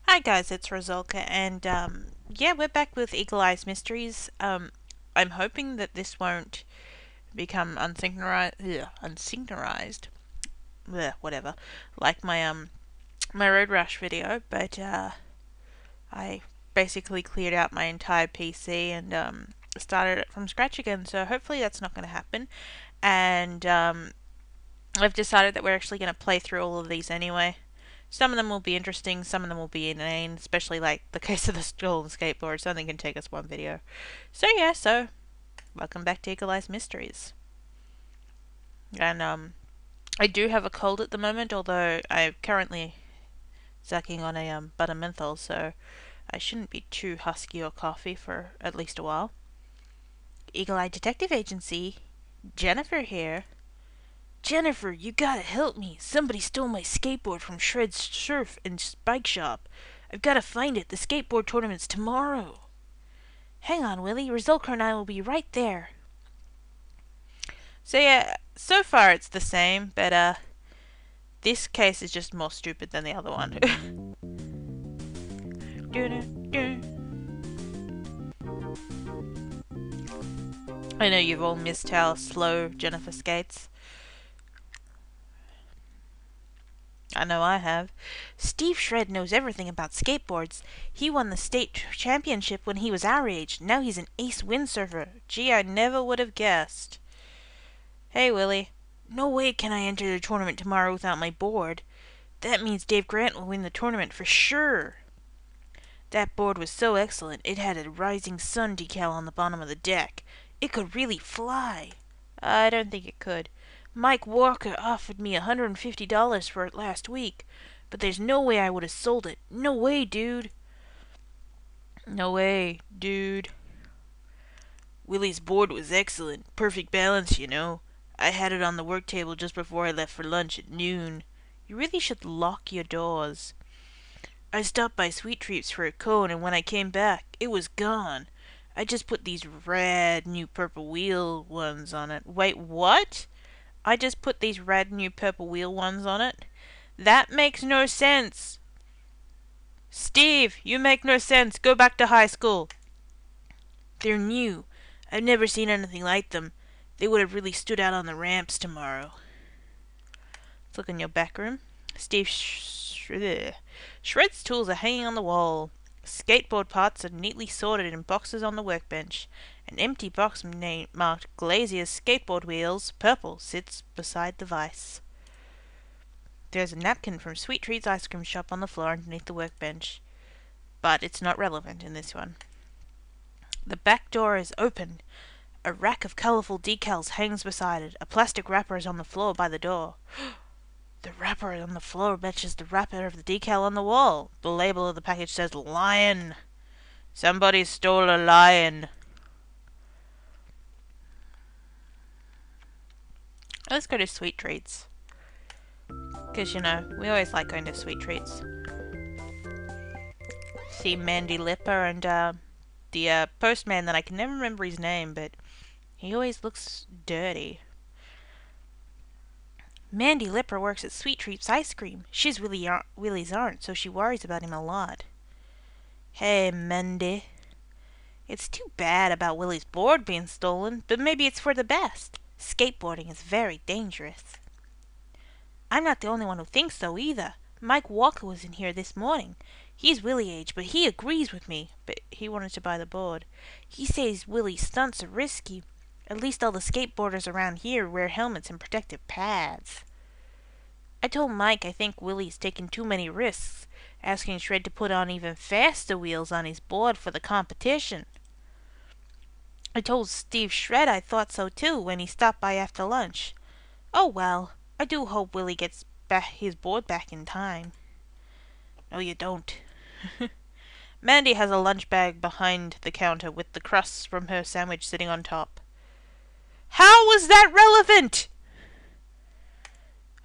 Hi guys, it's Resulka, and yeah, we're back with Eagle Eyes Mysteries. I'm hoping that this won't become unsynchronized, whatever, like my Road Rush video. But I basically cleared out my entire PC and started it from scratch again. So hopefully that's not going to happen. And I've decided that we're actually going to play through all of these anyway. Some of them will be interesting, some of them will be inane, especially like the case of the stolen skateboard, so only can take us one video. So welcome back to Eagle Eyes Mysteries. And I do have a cold at the moment, although I'm currently sucking on a butter menthol, so I shouldn't be too husky or coughy for at least a while. Eagle Eye Detective Agency, Jennifer here. Jennifer, you gotta help me. Somebody stole my skateboard from Shred's surf and bike shop. I've gotta find it. The skateboard tournament's tomorrow. Hang on, Willie. Resulka and I will be right there. So yeah, so far it's the same, but this case is just more stupid than the other one. I know you've all missed how slow Jennifer skates. I know I have. Steve Shred knows everything about skateboards. He won the state championship when he was our age. Now he's an ace windsurfer. Gee, I never would have guessed. Hey, Willie. No way can I enter the tournament tomorrow without my board. That means Dave Grant will win the tournament for sure. That board was so excellent, it had a rising sun decal on the bottom of the deck. It could really fly. I don't think it could. Mike Walker offered me $150 for it last week, but there's no way I would have sold it. No way, dude. No way, dude. Willie's board was excellent. Perfect balance, you know. I had it on the work table just before I left for lunch at noon. You really should lock your doors. I stopped by Sweet Treats for a cone, and when I came back, it was gone. I just put these rad new purple wheel ones on it. Wait, what? I just put these red new purple wheel ones on it? That makes no sense. Steve, you make no sense. Go back to high school. They're new. I've never seen anything like them. They would have really stood out on the ramps tomorrow. Let's look in your back room. Shred's tools are hanging on the wall. Skateboard parts are neatly sorted in boxes on the workbench. An empty box marked Glazier's skateboard wheels, purple, sits beside the vise. There's a napkin from Sweet Treat's ice cream shop on the floor underneath the workbench. But it's not relevant in this one. The back door is open. A rack of colourful decals hangs beside it. A plastic wrapper is on the floor by the door. The wrapper on the floor matches the wrapper of the decal on the wall. The label of the package says Lion. Somebody stole a lion. Let's go to Sweet Treats. Because, you know, we always like going to Sweet Treats. See Mandy Lipper and the postman that I can never remember his name, but he always looks dirty. Mandy Lipper works at Sweet Treats Ice Cream. She's Willie's aunt, so she worries about him a lot. Hey, Mandy. It's too bad about Willie's board being stolen, but maybe it's for the best. Skateboarding is very dangerous. I'm not the only one who thinks so either. Mike Walker was in here this morning. He's Willie age, but he agrees with me. But he wanted to buy the board. He says Willie's stunts are risky. At least all the skateboarders around here wear helmets and protective pads. I told Mike I think Willie's taking too many risks, asking Shred to put on even faster wheels on his board for the competition. I told Steve Shred I thought so too when he stopped by after lunch. Oh well, I do hope Willie gets his board back in time. No, you don't. Mandy has a lunch bag behind the counter with the crusts from her sandwich sitting on top. How was that relevant?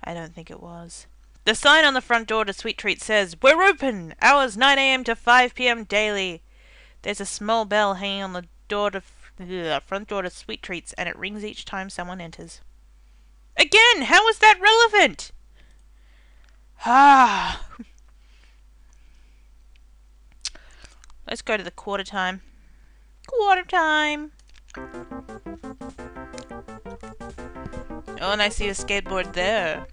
I don't think it was. The sign on the front door to Sweet Treat says, We're open! Hours 9 a.m. to 5 p.m. daily. There's a small bell hanging on the front door to Sweet Treats, and it rings each time someone enters. Again! How is that relevant? Ah. Let's go to the quarter time. Quarter time! Oh, and I see a skateboard there.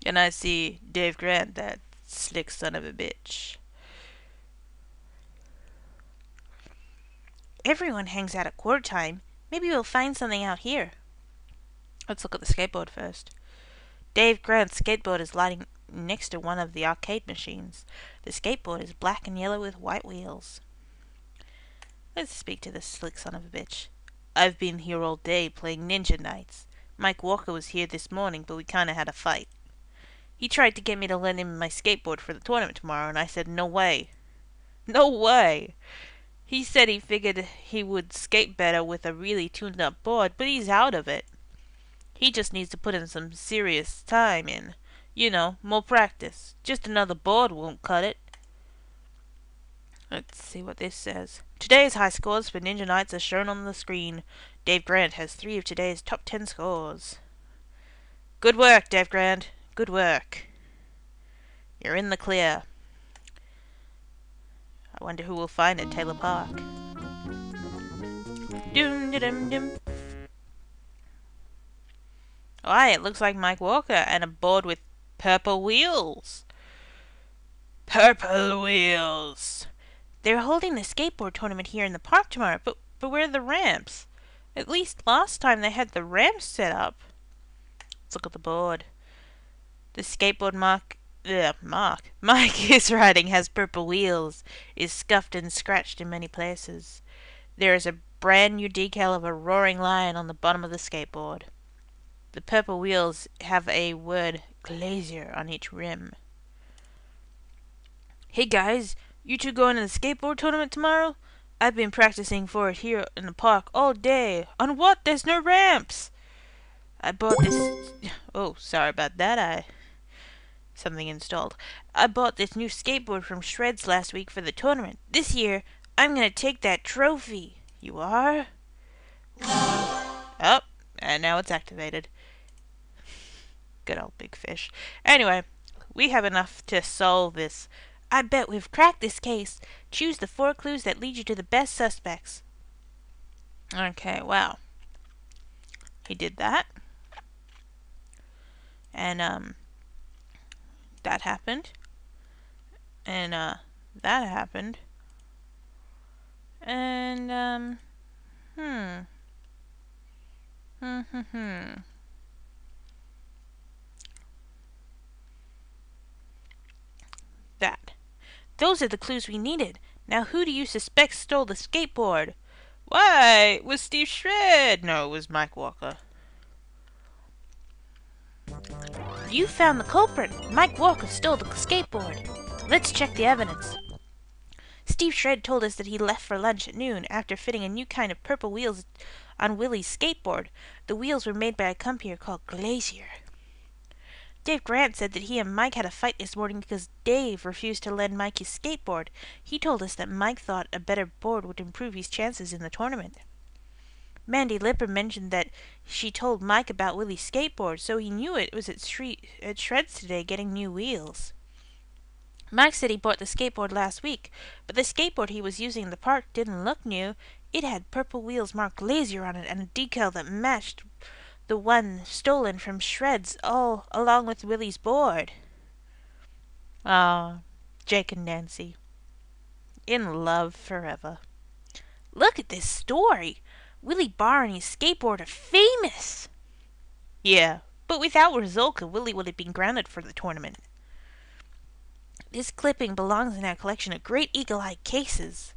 And I see Dave Grant, that slick son of a bitch. Everyone hangs out at quarter time. Maybe we'll find something out here. Let's look at the skateboard first. Dave Grant's skateboard is lying next to one of the arcade machines. The skateboard is black and yellow with white wheels. Let's speak to this slick son of a bitch. I've been here all day playing Ninja Knights. Mike Walker was here this morning, but we kinda had a fight. He tried to get me to lend him my skateboard for the tournament tomorrow, and I said no way. No way! He said he figured he would skate better with a really tuned-up board, but he's out of it. He just needs to put in some serious time in. You know, more practice. Just another board won't cut it. Let's see what this says. Today's high scores for Ninja Knights are shown on the screen. Dave Grant has 3 of today's top 10 scores. Good work, Dave Grant. Good work. You're in the clear. I wonder who will find at Taylor Park. Doom da dum dum. Why, it looks like Mike Walker and a board with purple wheels. Purple wheels. They're holding the skateboard tournament here in the park tomorrow, but where are the ramps? At least last time they had the ramps set up. Let's look at the board. The skateboard Mike is riding has purple wheels, is scuffed and scratched in many places. There is a brand new decal of a roaring lion on the bottom of the skateboard. The purple wheels have a word Glacier on each rim. Hey guys, you two going to the skateboard tournament tomorrow? I've been practicing for it here in the park all day. On what? There's no ramps! I bought this... Oh, sorry about that. Something installed. I bought this new skateboard from Shreds last week for the tournament. This year, I'm gonna take that trophy. You are? Oh, and now it's activated. Good old big fish. Anyway, we have enough to solve this. I bet we've cracked this case. Choose the 4 clues that lead you to the best suspects. Okay, wow. He did that. And, that happened. And, that happened. And, That. Those are the clues we needed. Now who do you suspect stole the skateboard? Why, it was Steve Shred. No, it was Mike Walker. You found the culprit. Mike Walker stole the skateboard. Let's check the evidence. Steve Shred told us that he left for lunch at noon after fitting a new kind of purple wheels on Willie's skateboard. The wheels were made by a company called Glacier. Dave Grant said that he and Mike had a fight this morning because Dave refused to lend Mike his skateboard. He told us that Mike thought a better board would improve his chances in the tournament. Mandy Lipper mentioned that she told Mike about Willie's skateboard, so he knew it was at Shreds today getting new wheels. Mike said he bought the skateboard last week, but the skateboard he was using in the park didn't look new. It had purple wheels marked Glacier on it and a decal that matched the one stolen from Shreds, all along with Willie's board. Ah, Jake and Nancy. In love forever. Look at this story. Willie Barr and his skateboard are famous. Yeah, but without Resulka, Willie would have been grounded for the tournament. This clipping belongs in our collection of great eagle-eyed cases.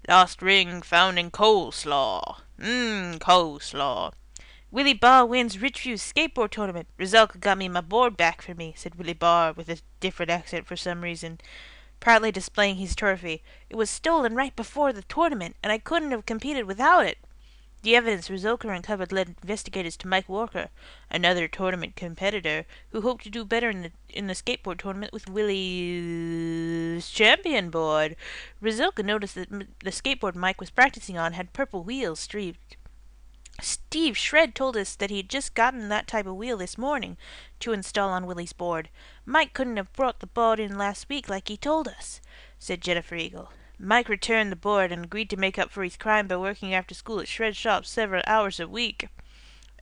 Lost ring found in coleslaw. Coleslaw. Willie Barr wins Richveiw skateboard tournament. Resulka got me my board back for me, said Willie Barr with a different accent for some reason, proudly displaying his trophy. It was stolen right before the tournament, and I couldn't have competed without it. The evidence Resulka uncovered led investigators to Mike Walker, another tournament competitor, who hoped to do better in the skateboard tournament with Willie's champion board. Resulka noticed that the skateboard Mike was practicing on had purple wheels streaked Steve Shred told us that he'd just gotten that type of wheel this morning to install on Willie's board. Mike couldn't have brought the board in last week like he told us," said Jennifer Eagle. "Mike returned the board and agreed to make up for his crime by working after school at Shred's shop several hours a week."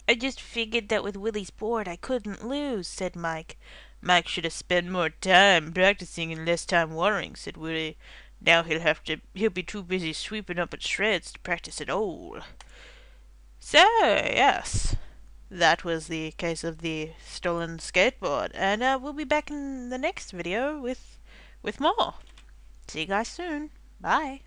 "I just figured that with Willie's board I couldn't lose," said Mike. "Mike should have spent more time practicing and less time watering," said Willie. "Now he'll be too busy sweeping up at Shred's to practice at all." So, yes, that was the case of the stolen skateboard, and we'll be back in the next video with more. See you guys soon. Bye.